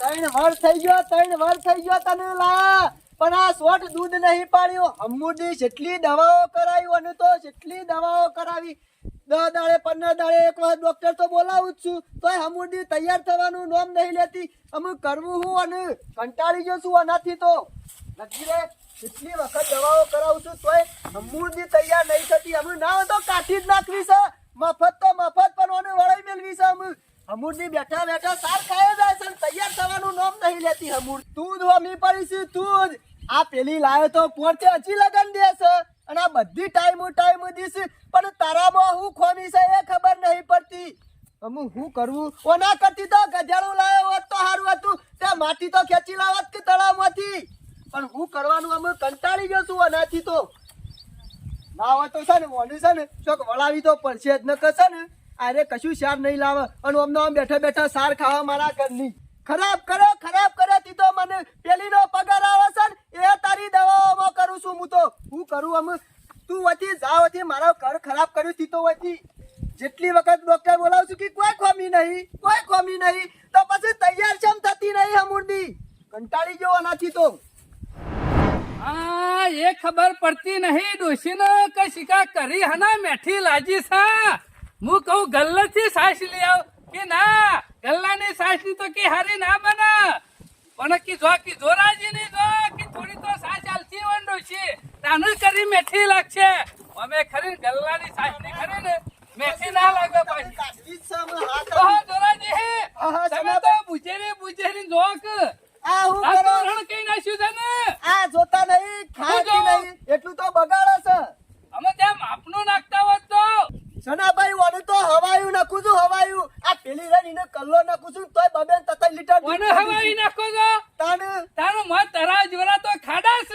ત્રણ વાર થઈ ગયો તને લા, પણ આ શોર્ટ દૂધ નહીં પાડ્યું. અમુડી જેટલી દવાઓ કરાવી અને તો જેટલી દવાઓ કરાવી, 10 દાડે 15 દાડે એક વાર ડોક્ટર તો બોલાવું જ છું, તોય અમુડી તૈયાર થવાનું નામ નહીં લેતી. અમુક કરવું હું અને કંટાળી ગયો છું આનાથી તો. લખી રે, કેટલી વખત દવાઓ કરાવું છું તોય અમુડી તૈયાર નહીં થતી. અમે ના હોય તો કાઢી જ નાખવી છે, મફત તો મફત, પણ ઓને વળાઈ મેળવી છે. અમૂરની બેઠા બેઠા સાર ખાઈ જાય છે, તૈયાર થવાનું નામ નહીં લેતી. અમૂર તું જ હોમી પડી છે, તું જ. આ પેલી લાયો તો પોતે હજી લગન દે છે અને આ બધી ટાઈમ દીશ, પણ તારામાં હું ખોમી છે એ ખબર નહીં પડતી. અમુ હું કરવું? ઓ ના કરતી તો ગધેડું લાયો હોત તો સારું હતું, તે માટી તો ખેંચી લાવત કે તળાવમાંથી. પણ હું કરવાનું, અમે કંટાળી ગયો છું આનાથી તો. ના હોય તો છે ને મોનું છે ને ચોક વળાવી તો પડશે જ, ન કશે ને અરે કશું સાર નહીં લાવે અને અમને આમ બેઠા બેઠા સાર ખાવા મારા ઘરની. ખરાબ કરે તી તો મને પેલીનો પગાર આવે છે ને એ તારી દવાઓમાં કરું છું હું તો. હું કરું અમે? તું વતી જાવ હતી, મારા ઘર ખરાબ કર્યું તી તો વતી. જેટલી વખત ડોક્ટર બોલાવું છું કે કોઈ ખોમી નહીં, તો પછી તૈયાર કેમ થતી નહીં અમૂર્દી? કંટાળી ગયો આનાથી તો. હા, એ ખબર પડતી નહીં ડોશીને કે શિકાર કરી હના મેઠી લાજી સા. હું કહું ગલ્લાથી સાસ લઈ આવ કે ના, ગલ્લાની સાસ ની તો કે હારી ના બને, પણ કી જોરાજી ની જો કે થોડી તો સાસ આલતી હોય ડોશી, તાનું કરી મેઠી લાગશે. અમે ખરી ગલ્લાની સાસ ની ખરી ને મેઠી ના લાગે પાછી. કાઢવી જ છે અમે હાથ. ઓહો જોરાજી હે, આહા, તમે તો બુજેરી જોક આ હું આ તો કરો? રણ કઈ નાખ્યું છે ને. આ જોતા નહીં, ખાતી હું જોઉં? નહીં, એટલું તો બગાડે છે. અમે ત્યાં માપનું નાખતા હોત તો સનાભાઈ ઓને તો હવાયું નાખું છું, હવાયું. આ પેલી રહીને કલ્લો નાખું છું તોય 2-3 લીટર દૂધ કોને કાઢું હવાઈ છું. નાખો છો? તાણ તારું મત તરા જવરા તો ખાડાસ.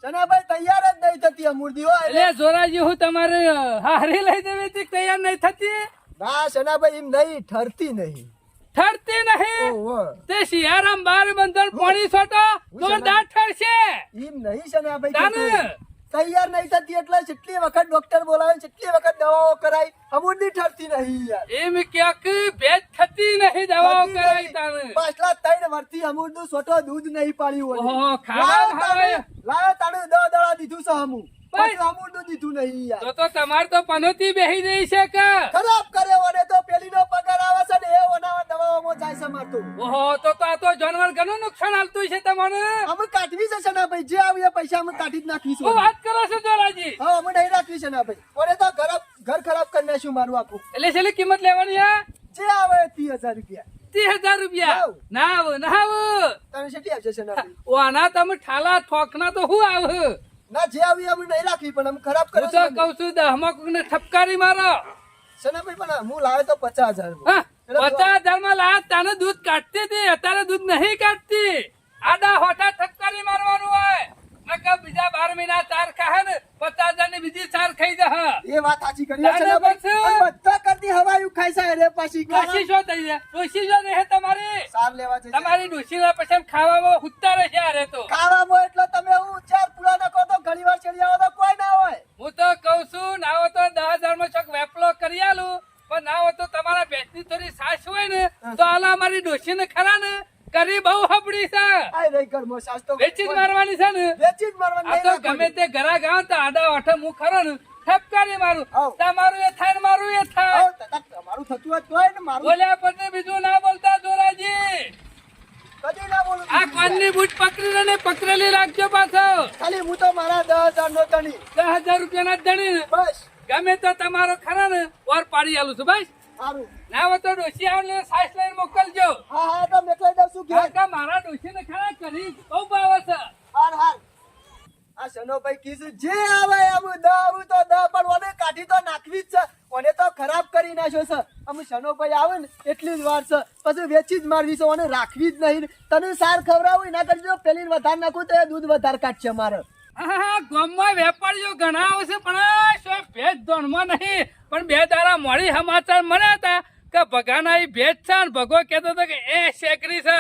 સનાભાઈ તૈયાર જ નહીં થતી અમૂર્તિ હોય. એટલે જોરાજી હું તમારે હારી લઈ દેવી હતી, તૈયાર નહીં થતી, ના સનાભાઈ એમ નહીં, ઠરતી નહીં. ઠરતી નહીં. ઓહો, તે શિયારામ બાર બંધન પાણી છોટો જોરદાર ઠરશે. એમ નહીં સનાભાઈ તાને કહેતું. તૈયાર નહીં થતી એટલે જેટલી વખત ડોક્ટર બોલાવે, જેટલી વખત દવાઓ કરાય, અમૂર્તિ ઠરતી નહીં યાર. એમ ક્યાંક ભેજ થતી નહીં, દવાઓ થતી કરાઈ નહીં. તાને. પાછલા 3 વર્ષથી અમૂર્તનું સોટો દૂધ નહીં પાડ્યું હોય. ઓહો, ખાવા લાયો તાણે 10 દડા દીધું છે અમુ. બસ. પાછું અમૂર્તનું દીધું નહીં યાર. તો તમાર તો પનોતી બેહી જઈ છે કે. ખરાબ કરે ઓને તો પેલીનો પગાર આવે છે ને એ ઓનાવા દવાઓમાં જાય છે મારતું. ઓહો, તો આ તો જાનવર ઘણું નુકસાન આલતું છે તમને. અમે કાઢવી છે સના ભાઈ, જે આવે એ પૈસા અમે કાઢી જ શું નાખીશું. વાત કરો છો જોરાજી? હા અમે નહીં રાખવી છે ના ભાઈ. ઓને તો ઘર ખરાબ કરી નાખ્યું મારું આખું. એટલે છેલ્લી કિંમત લેવાની આ જે આવે 30,000 રૂપિયા. 30,000 રૂપિયા. હાવ. ના આવ. તને શેટી આવશે સના ભાઈ? ઓના તમે ઠાલા ઠોકના તો હું આવ. ના જે આવી અમે નહીં રાખવી, પણ અમે ખરાબ હું કરે તો છે. કઉ છું દહમાં કોકને ઠપકારી મારો. સના ભાઈ પણ હું લાવે તો 50,000 હા, 50,000 માં લાત તાને દૂધ કાઢતી હતી, અત્યારે દૂધ નહીં કાઢતી. આડા હોઠા ઠપકારી મારવાનું હોય, નકર બીજા 12 મહિના ચાર ખાહે ને 50,000 ની બીજી ચાર ખાઈ જા. એ વાત સાચી કરી તાને સના ભાઈ. પછી? અને બધા કરતી હવાયું ખાય છે રે પાછી. ડોશી શું થઈ જાય? ડોશી શું રહે તમારી? સાર લેવા જશે. તમારી ડોશીના પછી ખાવામાં હુત્તા રહેશે આરે તો. ખાવામાં એટલે તમે હું 4 પૂરા નાખો તો ઘણી વાર ચડી આવો તો કોઈ ના હોય. હું તો કઉ છું ના હોય તો 10,000 માં ચોક વેપલો કરી આલું, પણ ના હોય તો તમારા ભેંસની થોડી સાસ હોય ને તો આલા અમારી ડોશી ને ખરા ને કરી બહુ હબડી છે. આય રહી ઘરમાં સાસ તો વેચી જ મારવાની છે ને. વેચી જ મારવાની. આ નહીં તો રાખવાની. ગમે તે ઘરા ગાવ તો આડા વાઠે હું ખરો ને ઠપકારી મારું. હાવ. તમારું એ થાય ને મારું એ થાય. આવો, તમારું થતું હોય તોય ને મારું બોલ્યા પછી બીજું ના બોલતા જોરાજી. કદી ના બોલું. આ કોનની બૂટ પકડી ને પકડેલી રાખજો પાછો. ખાલી હું તો મારા 10,000 નો તણી. 10,000 રૂપિયાના જ ધણી ને બસ ગમે તો તમારો ખરા ને ઓર પાડી આલું છું ભાઈ. સારું. ના હોય તો ડોશી આવને સાસ લઈને મોકલજો. હા તો મેકલાઈ દઉં છું ઘેર. કાકા મારા ડોશીને ખરા કરી બહુ ભાવે છે. હાર. આ સનોભાઈ કીધું જે આવે એમ આવું તો પણ ઓને કાઢી તો નાખવી જ છે. ઓને તો ખરાબ કરી નાખ્યો છે. અમે સનોભાઈ આવે ને એટલી જ વાર છે, પછી વેચી જ મારવી છે. ઓને રાખવી જ નહીં. તને સાર ખવડાવું ના કરી દો, પેલી વધારે નાખું તો એ દૂધ વધારે કાઢશે મારે. હા, ગામમાં વેપારીઓ ઘણા આવશે પણ આ શું ભેજ ધોનમાં નહીં. પણ 2 દાડા મોડી સમાચાર મળ્યા હતા કે ભગાના ઈ ભેજ છે ને ભગો કહેતો હતો કે એ શેકરી છે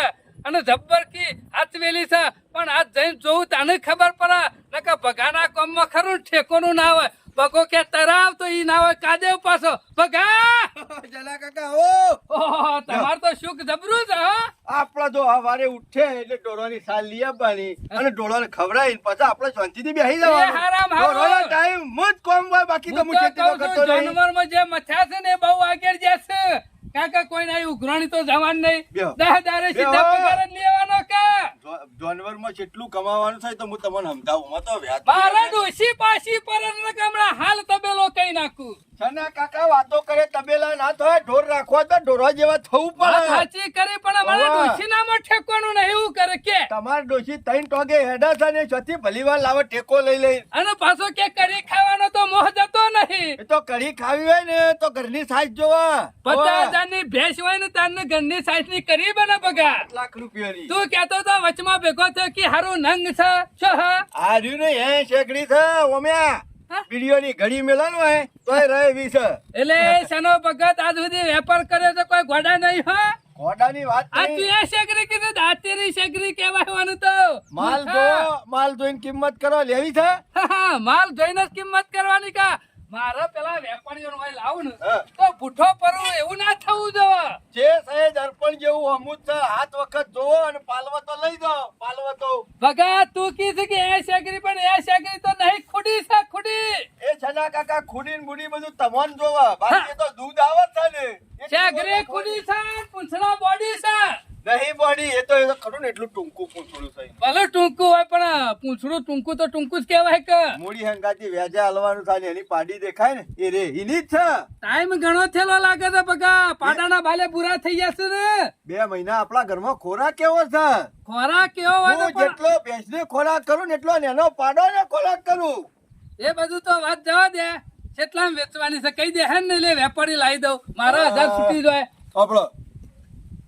અને જબ્બર કી હાથવેલી છે. પણ આજ જઈને જોઉં તાને ખબર પડે નકર ભગાના કામમાં ખરું ઠેકોનું ના હોય. બગો કે તરાવ તો ઈ ના હોય કાદેવ પાછો બગા જલા કાકા ઓ ઓહો તમાર તો સુખ જબરું છે હો આપડા જો સવારે ઉઠે એટલે ઢોરોની સાલ લઈ આવવાની અને ઢોરોને ખવડાવીને પછી આપણે શાંતિથી બેસી એ હારામ જવાનું હારો. ઢોરોનો ટાઈમ મુજ કોમ હોય બાકી તો હું હું તો ખેતીમાં કહું કરતો છું, નહીં જાનવરમાં જે મથ્યા છે ને એ બહુ આગળ જશે કાકા કોઈ નહીં ઉઘરાણી તો જવાનું નહીં બેહો. 10 દારે સીધા બેહો. પગાર જ લેવાનો કે જાનવરમાં જેટલું કમાવાનું થાય તો હું તમને સમજાવું માં તો વ્યાજ મારા ડોશી પાછી પર હમણાં હાલ તબેલો કઈ નાખું છના કાકા વાતો કરે તબેલા ના થાય ઢોર રાખવા તો ઢોરા જેવા થવું વાત પડે સાચી કરી પણ અમારા હોવે. ડોશી નામાં ઠેકવાનું નહીં એવું કરે કે તમાર ડોશી ત્રણ ટોગે હેડા છે ને ચોથી ભલીવાર લાવે ટેકો લઈ લઈ અને પાછો કે કરી ખાવાનો તો મોહ જતો નહીં એ તો કઢી ખાવી હોય ને તો ઘરની સાઈઝ જોવા 50,000 ની ભેંસ હોય ને તારને ઘરની સાઈઝ ની કરી બને બગા લાખ રૂપિયાની તું કેતો તો વચમાં ભેગો થયો કે હારું નંગ છે શું હા આ રહ્યું ને એ શેકડી છે ઓમ્યા હા? વિડીયોની ઘડી મેલાનો હોય તોય રહે વી છે એટલે સનો ભગત આજ સુધી વેપાર કર્યો તો કોઈ ઘોડા નહીં હો ઘોડાની વાત આ તું નહીં એ શેકરી કીધું દાંતેરી શેકરી કહેવાનું તો માલ મૂર્ખા. જો માલ જોઈને કિંમત કરો લેવી છે હા, માલ જોઈને જ કિંમત કરવાની કા મારા પેલા વેપારીઓનો હોય લાવું ને હા. તો બુઠો પરવું એવું ના થવું જોઈએ જે સહેજ અર્પણ જેવું અમુક છે હાથ વખત જોવો અને પાલવા તો લઈ જાઓ પાલવા તો ભગા તું કીધું કે એ શેકરી પણ એ શેકરી તો નહીં ખુડી છે ખુડી એ છના કાકા ખુડી ને બુડી બધું તમન જોવા બાકી એ તો દૂધ આવે છે ને એ શેકરી ખુડી છે પૂંછડા બોડી છે નહીં બોડી એ તો ખરું ને એટલું ટૂંકું પૂછડું છે ભલે ટૂંકું હોય પણ પૂંછડું ટૂંકું તો ટૂંકું જ કહેવાય કે મૂડી હંગાતી વ્યાજે હાલવાનું થાય ને એની પાડી દેખાય ને એ રે એની જ છે ટાઈમ ઘણો થયેલો લાગે છે બગા પાડાના બાલે બુરા થઈ જશે ને 2 મહિના આપણા ઘરમાં ખોરાક કેવો છે ખોરાક કેવો હોય હું તો પણ જેટલો ભેંસને ખોરાક કરું ને એટલો એનો પાડો ને ખોરાક કરું એ બધું તો વાત જવા દે કેટલામાં વેચવાની છે કહી દે હે ને લે વેપારી લાવી દઉં મારા 1000 છૂટી જાય આપણો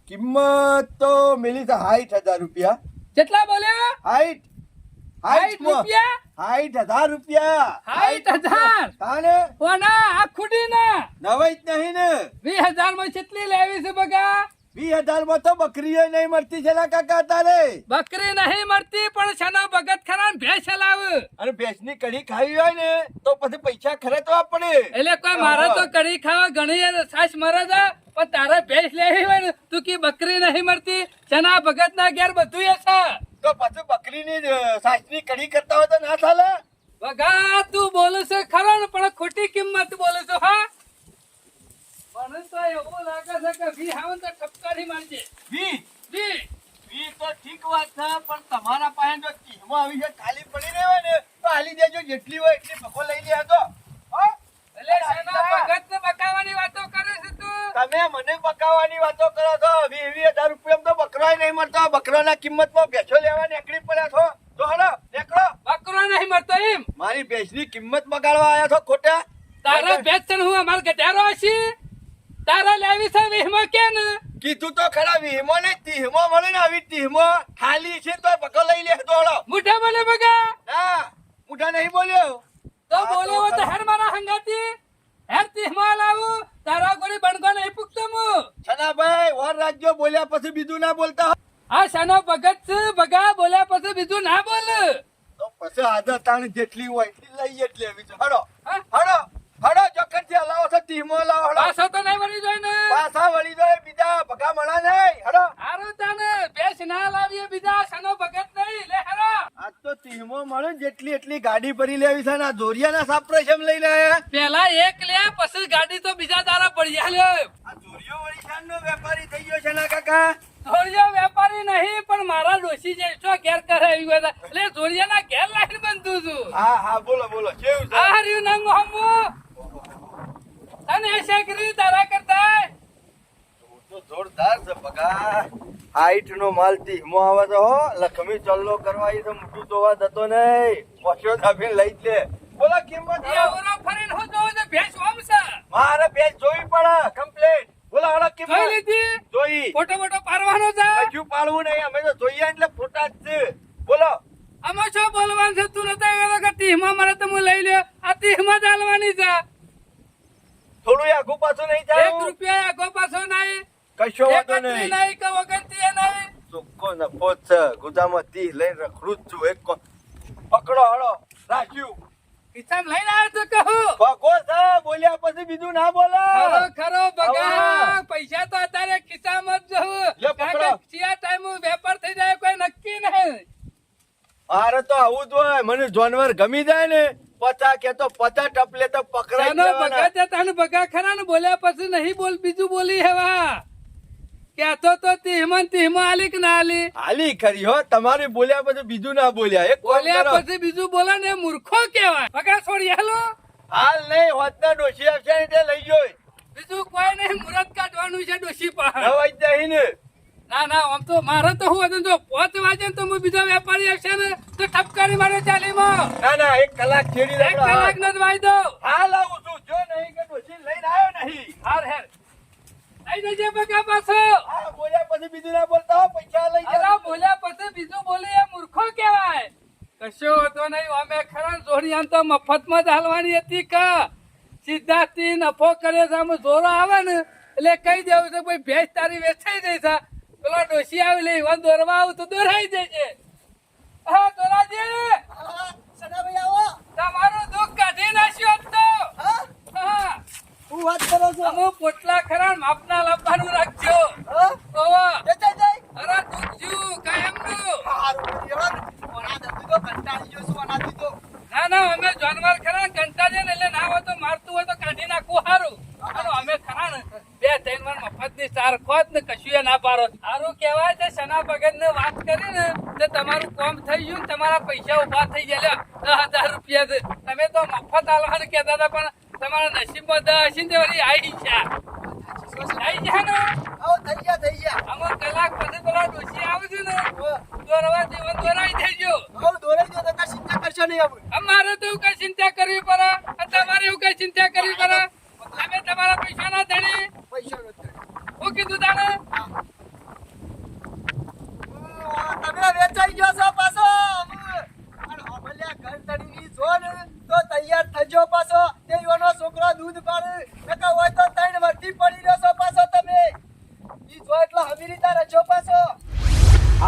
કિંમત તો મિલી છે 60,000 રૂપિયા કેટલા બોલ્યા 60 રૂપિયા 60,000 રૂપિયા 60,000 તાને કોના આ ખુડી ના નવાઈ જ નહીં ને 20,000 માં કેટલી લેવી છે બગા 20,000 માં તો બકરીઓ નહીં મળતી છે ને કાકા તારે બકરી નહીં મળતી પણ છના ભગત ખરા ને ભેંસ લાવ અને ભેંસની કઢી ખાવી હોય ને તો પછી પૈસા ખર્ચવા પડે એટલે કોઈ મારે તો કઢી ખાવા ઘણી સાસ મરે છે પણ તારે ભેંસ લેવી હોય ને તું કી બકરી નહીં મળતી છના ભગત ના ઘેર બધું એ છે તો પછી બકરીની સાસની કઢી કરતા હોય તો ના ચાલે બગા તું બોલે છે ખરો ને પણ ખોટી કિંમત બોલે છો હા મને તો એવું લાગે છે કે વી હાવન તો ઠપકારી મારજે વી જી ઈ તો ઠીક વાત છે પણ તમારા પાસે જો ટીમો આવી છે ખાલી પડી રહી હોય ને તો હાલી દેજો જેટલી હોય એટલી ભકો લઈ લે તો હો? એટલે શેના ભગત ને બકાવાની વાતો કરે છે તું તમે મને બકાવાની વાતો કરો છો 20,000 રૂપિયા તો બકરાય નહીં મળતો બકરાના કિંમતમાં ભેંસો લેવા નીકળી પડ્યા છો તો હલો નીકળો બકરો નહીં મળતો એમ મારી ભેંસની કિંમત બગાડવા આયા છો ખોટા તારા બેચણ હું અમાર ગધારો હશી તારા લેવી છે વીહમાં કે ને કીધું તો ખરા વીમો ને તીહમો મળે ને આવી તીહમો ખાલી છે તો બકો લઈ લે દોડો મુઠા બોલે બગા ના મુઠા નહીં બોલ્યો તો બોલે હો તો હેર મારા હંગાતી હેર તીહમાં લાવું તારા ગોળી બણગો નહીં પૂગતો હું છનાભાઈ ઓર રાજ્યો બોલ્યા પછી બીજું ના બોલતા હો. આ શાનો ભગત છે બગા બોલ્યા પછી બીજું ના બોલ તો પછી આદર તાણ જેટલી હોય એટલી લઈ એટલે એવી છે હડો હા? હડો હડો જોકર થી હલાવો છો ટીમો લાવો હડો પાછો તો નહીં વળી જોઈ ને પાછા વળી જાય બીજા ભગા મળા નહીં હડો હારું તાને બેસ ના લાવીએ બીજા શાનો ભગત નહીં લે હેરો આજ તો ટીમો મળે ને જેટલી એટલી ગાડી ભરી લેવી છે ને આ જોરિયાના સાપરે શેમ લઈને આયા પેલા એક લે પછી ગાડી તો બીજા દારા પડ્યા લે આ જોરિયો વળી વેપારી થઈ ગયો છે ના કાકા જોડિયા વેપારી નહીં પણ મારા ડોશી જે છો ઘેર કરે આવી ગયા એટલે જોડિયાના ઘેર લાઈન બંધું છું હા હા બોલો બોલો કેવું છે આ રહ્યું નંગ હમુ તને શેકરી તારા કરતા તો જોરદાર છે બગા હાઈટ નો માલ તીહમો આવે તો હો લખમી ચલ્લો કરવા ઈ તો મોટું જોવા જતો નહીં વસ્યો દાબીને લઈ જ લે બોલો કિંમત એ ઓરો ફરીને હું જોઉં છું ભેંસ ઓમ છે મારે ભેંસ જોવી પડે કમ્પ્લીટ બોલો હળો જોઈ કિંમત લીધી જોઈ ફોટો ફોટો પાડવાનો છે હજુ પાડવું નહીં અમે તો જોઈએ એટલે ફોટા જ છે બોલો આમાં શું બોલવાનું છે તું નતા કહેતો કે તીહમાં મારે તો હું લઈ લ્યો આ તીહમાં જ હાલવાની છે થોડું આગુ પાછું નહીં 1 જાય રૂપિયા આગો પાછો નહીં કશો વાંધો એકત્રી નહીં નહીં કે વગંતી નહીં ચોખ્ખો નફો જ છે ગુદામાં 30 લઈને રખડું જ છું એક પકડો હળો રાખ્યું ખિસ્સામાં લઈને આવ્યો તો કહું ભગો છે બોલ્યા પછી બીજું ના બોલે ખરો ખરો બગા હવે. પૈસા તો અત્યારે ખિસ્સામાં જ જવું લ્યો, કારણ પકડો. કે કયા ટાઈમે વેપાર થઈ જાય કોઈ નક્કી નહીં અરે તો આવું જ હોય મને જાનવર ગમી જાય ને પચા કે તો પચા ટપલે તો પકડાઈ શાનો જવાના. બગા તે તાનું બગા ખરા ને બોલ્યા પછી નહીં બોલ બીજું બોલી હેવા કહેતો તો તીહમાં આલી કે ના આલી હાલી ખરી હો તમારી બોલ્યા પછી બીજું ના બોલ્યા એક કામ બોલ્યા કરો. પછી બીજું બોલે ને એ મૂર્ખો કહેવાય બગા છોડી હાલો હાલ નહીં હોતના ડોશી આવશે ને તે લઈ જોઈ બીજું કોઈ નહીં મુરત કાઢવાનું છે ડોશી પર નવાઈ જાય ને ના ના આમ તો મારે તો હું હતું જો 5 વાગે ને તો હું બીજા વેપારી આવશે ને તો ઠપકારી મારે ચાલીમાં ના ના 1 કલાક છેડી એક કલાક નો જ વાઈ દો હાલ આવું છું જો નહીં કે ડોશી લઈને આવ્યો નહીં હાર હેર આઈ જજે બગા પાછો આ બોલ્યા પછી બીજું ના બોલતા હો, પૈસા લઈ અરે જા બોલ્યા પછી બીજું બોલી એ મૂર્ખો કહેવાય કશો હતો નહીં અમે ખરા જોડિયાન તો મફતમાં જ હાલવાની હતી કા સીધાથી નફો કરે છે આમાં જોરો આવે ને એટલે કહી દેવું છે ભાઈ ભેંસ તારી વેચાઈ જઈ છે પેલો ડોશી આવી લઈ વન દોરવા આવું તો દોરાઈ જશે હા દોરાજી હા, સદાભાઈ આવો. તમારું દુઃખ કાઢી નાખ્યું આજ તો હા? હા હું વાત કરો છો? અમુક પોટલા ખરા માપના લાવવાનું રાખજો હા? ઓવા વેચાઈ જાય? અરે દુઃખ જ્યું કાયમનું હારું, એવા ને. ઓના દર્દી તો કંટાળી ગયો છું, ઓનાથી તો. ના ના અમે જાનવર ખરા કંટાળે ને એટલે ના હોય તો મારતું હોય તો કાઢી નાખવું સારું હારું અમે ખરા ને 2-3 વાર મફત ની સાર ખોત ને કશું ના પાડો સારું કહેવાય છે સના ભગત ને વાત કરી ને તો તમારું કામ થઈ ગયું ને તમારા પૈસા ઉભા થઈ ગયા 10,000 રૂપિયા છે તમે તો મફત આલવાનું કહેતા હતા પણ તમારા નસીબમાં 10 હશે ને તે વળી આવી ગયા ને આવો, થઈ ગયા, થઈ ગયા. અમુક કલાક પછી પેલા ડોશી આવશે ને દોરવા જીવન દોરાઈ થઈ ગયો આવો, દોરાઈ ગયો તો કાંઈ ચિંતા કરશો નહીં આપણે. અમારે તો એવું કઈ ચિંતા કરવી પડે અને તમારે એવું કઈ ચિંતા કરવી પડે અમે તમારા પૈસા ના ધણી પૈસાનો જ ધણી. હું કીધું તાને તમે વેચાઈ ગયો છો પાછો. અને અમલ્યા ઘર તળીની જો ને તો તૈયાર થજો પાછો. તે યુવાનો છોકરો દૂધ પાડે નકા હોય તો 3 વર્ષથી પડી રહ્યો છો પાછો તમે. ઈ જો એટલો હમીરી તારે છો પાછો.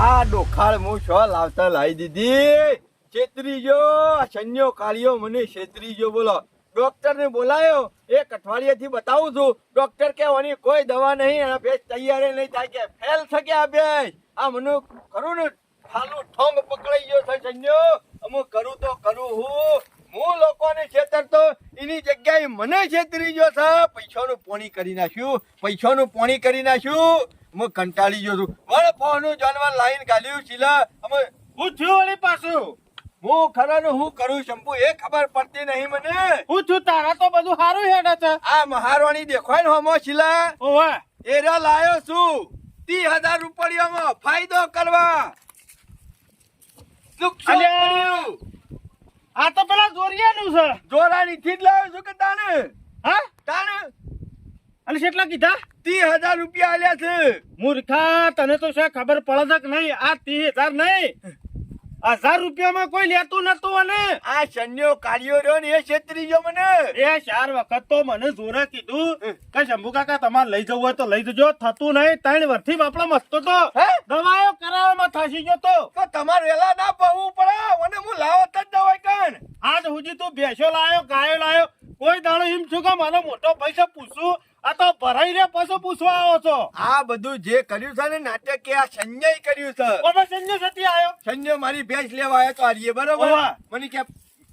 આ ડોખાળ હું શો લાવતા લાવી દીધી છેતરી ગયો શન્યો કાળિયો મને છેતરી ગયો બોલો ડોક્ટર ને બોલાયો 1 અઠવાડિયાથી બતાવું છું ડોક્ટર કે ઓની કોઈ દવા નહીં અને ભેંસ તૈયાર નહીં થાય કે ફેલ થકે આ ભેંસ આ મને ખરું ને ખાલું ઠોંગ પકડાઈ ગયો છે શન્યો અમુક કરું તો કરું હું લોકોને છેતરતો એની જગ્યાએ મને છેતરી ગયો છે પૈસાનું પોણી કરી નાખ્યું પૈસાનું પોણી કરી નાખ્યું હું કંટાળી ગયો છું વળ ફોનું જાનવર લાઈન ગાલ્યું શીલા અમે હું છું વળી પાછું હું ખરાનું હું કરું શંભુ એ ખબર પડતી નહીં મને હું છું તારા તો બધું સારું હેડે છે આ મહારાણી દેખાય ને હમો શીલા ઓવે એરા લાયો છું 30,000 રૂપિયામાં ફાયદો કરવા નુકસાન અલ્યા! કર્યું. આ તો પેલા જોરિયાનું છે જોરાની થી જ લાવ્યો છું કે તાને હા તાને અને કેટલા કીધા 30,000 રૂપિયા આલ્યા છે મૂર્ખા તને તો છે ખબર પડે છે કે નહીં આ 30,000 નહીં 1,000 રૂપિયામાં કોઈ લેતું નતું અને આ શન્યો કાર્યો રહ્યો ને એ છેતરી ગયો મને એ 4 વખત તો મને જોરે કીધું કે શંભુ કાકા તમારે લઈ જવું હોય તો લઈ જજો થતું નહીં 3 વર્ષથી બાપડો મસ્તો તો હે? દવાઓ કરાવવામાં થશી ગયો તો તમારે વેલા ના પહવું પડે મને હું લાવત જ દવાઈ કણ આજ સુધી તું ભેંસો લાયો ગાયો લાયો કોઈ દાડો એમ છું કે મારો મોટો પૈસા પૂછું આ તો ભરાઈ રે પછી પૂછવા આવો છો આ બધું જે કર્યું છે ને નાટક એ આ સંજય કર્યું છે ઓમે સંજય સતી આવ્યો સંજય મારી ભેંસ લેવા આવ્યો તો હારીએ બરોબર ઓવા. મને કે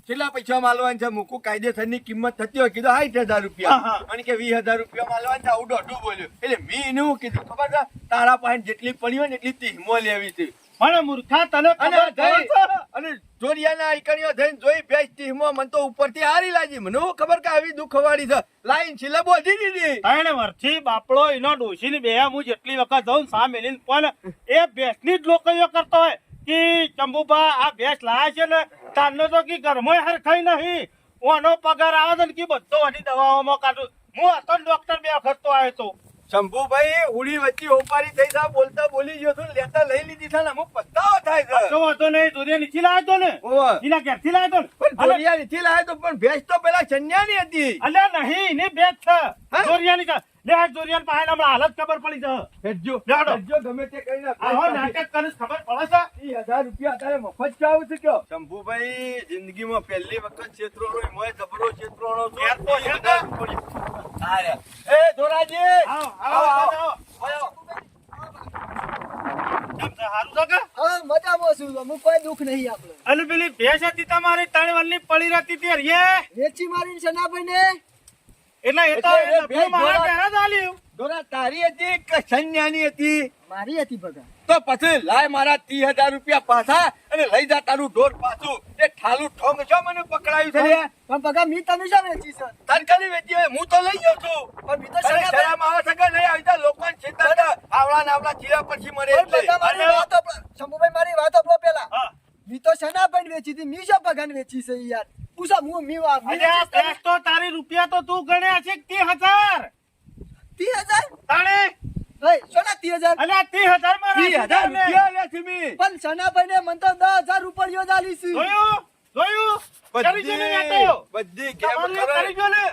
કેટલા પૈસા માલવાન છે મૂકું કાયદેસરની કિંમત થતી હોય કીધું 60,000 રૂપિયા હા, હા. મને કે 20,000 રૂપિયા માલવાન છે આવું દોઢું બોલ્યો એટલે મેં એનું કીધું ખબર છે તારા પાસે જેટલી પડી હોય ને એટલી તીહમો લેવી છે મને મૂર્ખા તને અને ખબર પડે છે? અને જોરિયાના આઈકણીઓ થઈને જોઈ ભેંસ તીહમો મને તો ઉપરથી હારી લાગી મને હું ખબર કે આવી દુખવાડી છે લાઈન છેલ્લે બોધી દીધી 3 વર્ષથી બાપડો એનો ડોશીની બે હું જેટલી વખત જાઉં સા મેલીને પણ એ ભેંસની જ લોકઈઓ કરતો હોય કે ચંબુભા આ ભેંસ લાયા છે ને તારનો તો કે ઘરમાં હરખાઈ નહીં ઓનો પગાર આવે છે ને કે બધો આની દવાઓમાં કાઢું હું હતો ને ડોક્ટર 2 વખત તો આવ્યો તો શંભુભાઈ ઉડી વચ્ચે ઓપારી થઈ જા બોલતા બોલી ગયો છું લેતા લઈ લીધી છે ને અમુક પસ્તાવો થાય છે તો હતો નહીં દુનિયા નીચે લાવ્યો તો ને ઓવા. એના ઘેરથી લાવ્યો તો પણ ને જોરિયા નથી લાવ્યો તો પણ ભેંસ તો પેલા ચન્યાની હતી અલ્યા નહીં ને ભેંસ છે હા? જોરિયાની છે લે જોરિયાન પાસે હમણાં હાલત ખબર પડી છે હેડજો લેવડો. હેડજો, ગમે તે કરીને આવો નાટક કરીશ ખબર પડે છે 30,000 રૂપિયા તારે મફત ચાવું છે કયો શંભુભાઈ જિંદગીમાં પહેલી વખત ક્ષેત્રોનો મોય જબરો ક્ષેત્રોનો છું. યાર તો હેડ. 30,000 રૂપિયા. હા રે. એ ધોરાજી આવો આવો આવો. કેમ છે હારું છે કે હા મજામાં છું અમુક કોઈ દુઃખ નહીં આપણે અલી પેલી ભેંસ હતી તમારી ત્રણ વારની પડી રહેતી હતી હરિયે. વેચી મારીને શનાભાઈ ને એટલે એ તો એટલે એ લફડું મારા ભેંસ ઘરે જ આલ્યું. ધોરા તારી હતી કે સન્યાની હતી મારી હતી બગા તો પછી લાય મારા 30,000 રૂપિયા પાછા અને લઈ જા તારું ઢોર પાછું એ ઠાલું ઠોંગ છો મને પકડાયું છે રે પણ બગા મી તને શા વેચી છે તરકારી વેચી હોય હું તો લઈ ગયો છું પણ મી તો તને શનાભાઈ શરમ આવે છે કે નહીં આવી જા લોકોને છેતરતા આવડા ને આવડા ચીરા પછી મરે પણ એટલે બગા મારી અને- વાત સાંભળો. શંભુભાઈ મારી વાત સાંભળો પેલા હા. મી તો શનાભાઈ ને વેચી હતી મી શા બગાને વેચી છે યાર પૂછા હું મી વા મી અરે આ ભેંસ તો તારી રૂપિયા તો તું ગણ્યા છે 30,000 30,000 તાણે ભાઈ સોના 30,000 અને આ 30,000 માં 30,000 રૂપિયા લે છે મી પણ શનાભાઈ ને મને તો 10,000 રૂપિયા જ આલી છે જોયું કરી જો ને આ તો બધી કેમ તમારે કરે કરી જો ને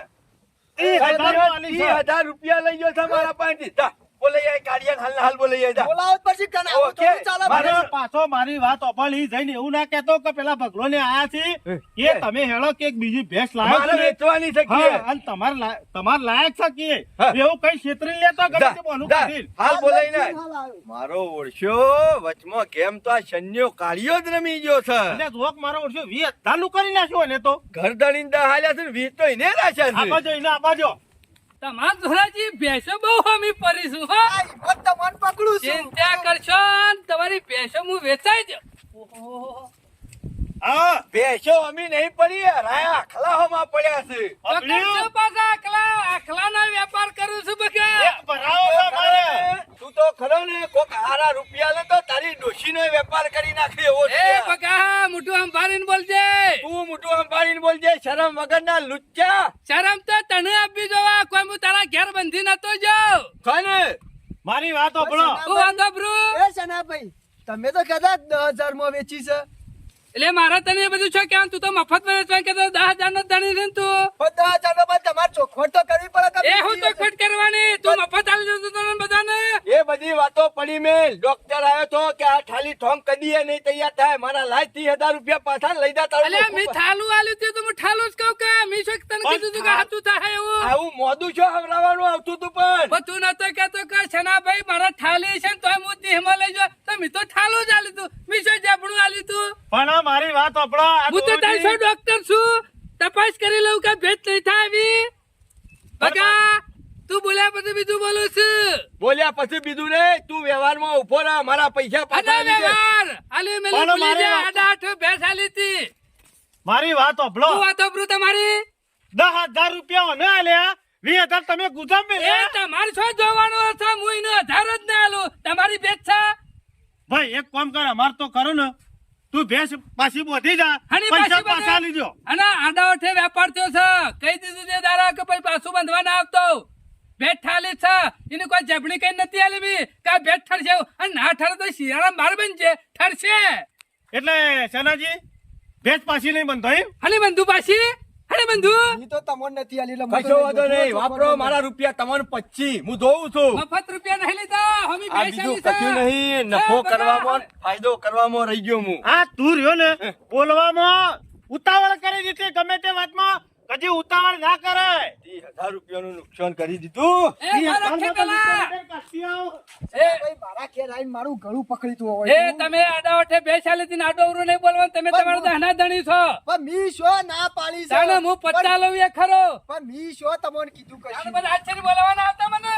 30,000 આલી છે. 30,000 રૂપિયા લઈ ગયો છે મારા પાસેથી જા બોલે યાર ગાડીયા હાલ હાલ બોલે યાર જા બોલાવો જ પછી કના આવું ઓકે. થોડું ચાલે મારે- મારે. પાછો મારી વાત અપળી જઈને એવું ના કહેતો કે પેલા ભગલો ને આયા છે એ તમે હેળો કે એક બીજી ભેંસ લાવ્યો મારે છો ને. વેચવાની છે કે હા, અને તમાર લાયક છે કે હા. એવું કઈ છેતરી લેતો ગમે તે બોનું જા, કાઢીને. હાલ બોલાય ને હાલ આવ્યો. મારો ઓળશો વચમાં કેમ તો આ શન્યો કાળિયો જ રમી ગયો છે એટલે જોક મારો ઓળખ્યો 20,000 નું કરી નાખ્યો ને તો ઘર દળીને દા હાલ્યા છે ને વીજ તો એને રાખ્યા છે આબાજો એને આબાજો તમાર ધોરાજી ભેંસો બહુ હમી પડીશું હો આ ઈવત તો મન પકડું છું. ચિંતા કરશો ને તમારી ભેંસો હું વેચાઈ જ હા ભેંસો અમી નહીં પડી રાયા આખલાઓમાં પડ્યા છે પકડજો પાછા આખલાના વેપાર કરું છું બકા એક ભરાવો છે મારે. તું તો ખરો ને કોક હારા રૂપિયા લે તો તારી ડોશીનો વેપાર કરી નાખે એવો એ છે બકા મોટું સંભાળીને બોલજે તું મોટું અંબાડીને બોલજે શરમ વગરના લુચ્ચા શરમ તો તને આપી જોવા કોઈ હું તારા ઘેર બંધી નતો જાઉં ખાને મારી વાત સાંભળો. હું વાંધો બ્રુ એ શનાભાઈ તમે તો કદાચ 10,000 માં વેચી છે એટલે મારા તને એ બધું છો કે તું તો મફત માં વેચવા કે 10,000 નો ધણી છે ને તું પણ 10,000 નો બાદ તમારે ચોખવટ તો કરવી પડે કે એ હું તો ખોટ કરવાની તું મફત આલી જતો તને બધાને એ બધી વાતો પડી મેલ ડોક્ટર આવ્યો તો કે આ ઠાલી ઠોંગ કદીએ નહીં તૈયાર થાય મારા લાય 30,000 રૂપિયા પાછા લઈ જા તારું અલ્યા મી થાલું આલ્યું તું તો હું થાલું જ કહું કે મી શું તને કીધું તું કે હાથું થાય એવું આવું મોદું છો હવરાવાનું આવતું તું પણ પણ તું નતો કેતો કે છનાભાઈ મારા થાલી છે ને તોય હું દેહમાં લઈ જાઉં તો મી તો થાલું જ આલ્યું તું મી શું જબડું આલ્યું તું પણ આ મારી વાત સાંભળો. આ હું તો તારી ડોશી- ડોક્ટર છું તપાસ કરી લઉં કે ભેટ નહીં થાય આવી બકા તું બોલ્યા પછી બીજું બોલું છું બોલ્યા પછી બીજું ને તું વ્યવહારમાં ઉભો રહે મારા પૈસા પાછા આડા લઈ જા. વ્યવહાર આલી મેલી પણ ભૂલી મારે જા વાત- આડા આઠ ભેંસ આલી હતી મારી વાત સાંભળો. શું વાતો બ્રુ તમારી 10,000 રૂપિયા ન આલ્યા 20,000 તમે ગુજામ એ મેલ્યા. તમારે શું જોવાનું છે હું એનો આધાર જ ના આલું તમારી ભેંસ છે ભાઈ એક કામ કર અમાર તો કરો ને તું ભેંસ પાછી બોધી જા હની પૈસા પાછી પાછા બધે- લીધો. અને આડા ઓઠે વેપાર થયો છે કહી દીધું છે દારા કે પછી પાછું બંધવા ના આવતો ભેટ ઠાલી છે એની કોઈ જબણી કઈ નથી આલી બી કે આ ભેટ ઠરશે અને ના ઠરે તો શિયાળા માર બનશે ઠરશે એટલે સનાજી ભેંસ પાછી નહીં બંધો એમ? હની બંધુ પાછી હની બંધુ ઈ તો તમને નથી આલી એટલે મને કશો તો વાંધો નહીં વાપરો મારા રૂપિયા તમને 25 હું જોઉં છું મફત રૂપિયા નહીં લીધા હમી આ ભેંસ બીજું આલી છે. કશું નહીં નફો એ બધા કરવામાં ફાયદો કરવામાં રહી ગયો હું આ તું રહ્યો ને બોલવામાં ઉતાવળ કરી દીધી ગમે તે વાતમાં કદી ઉતાવળ ના કરાય 30,000 રૂપિયાનું નુકસાન કરી દીધું એ મારા ખેતલા. એ ભાઈ મારા ઘેર આવીને મારું ગળું પકડીતું હોય એ તમે આડા ઓઠે ભેંસ આલી હતી ને આડો અવરું નહીં બોલવાનું તમે તમારા દહના ધણી છો પણ મી શો ના પાડી છે તાને હું પત્તા લઉં એ ખરો પણ મી શો તમને કીધું આને કશું બધા આશ્ચર્ય બોલાવાના આવતા મને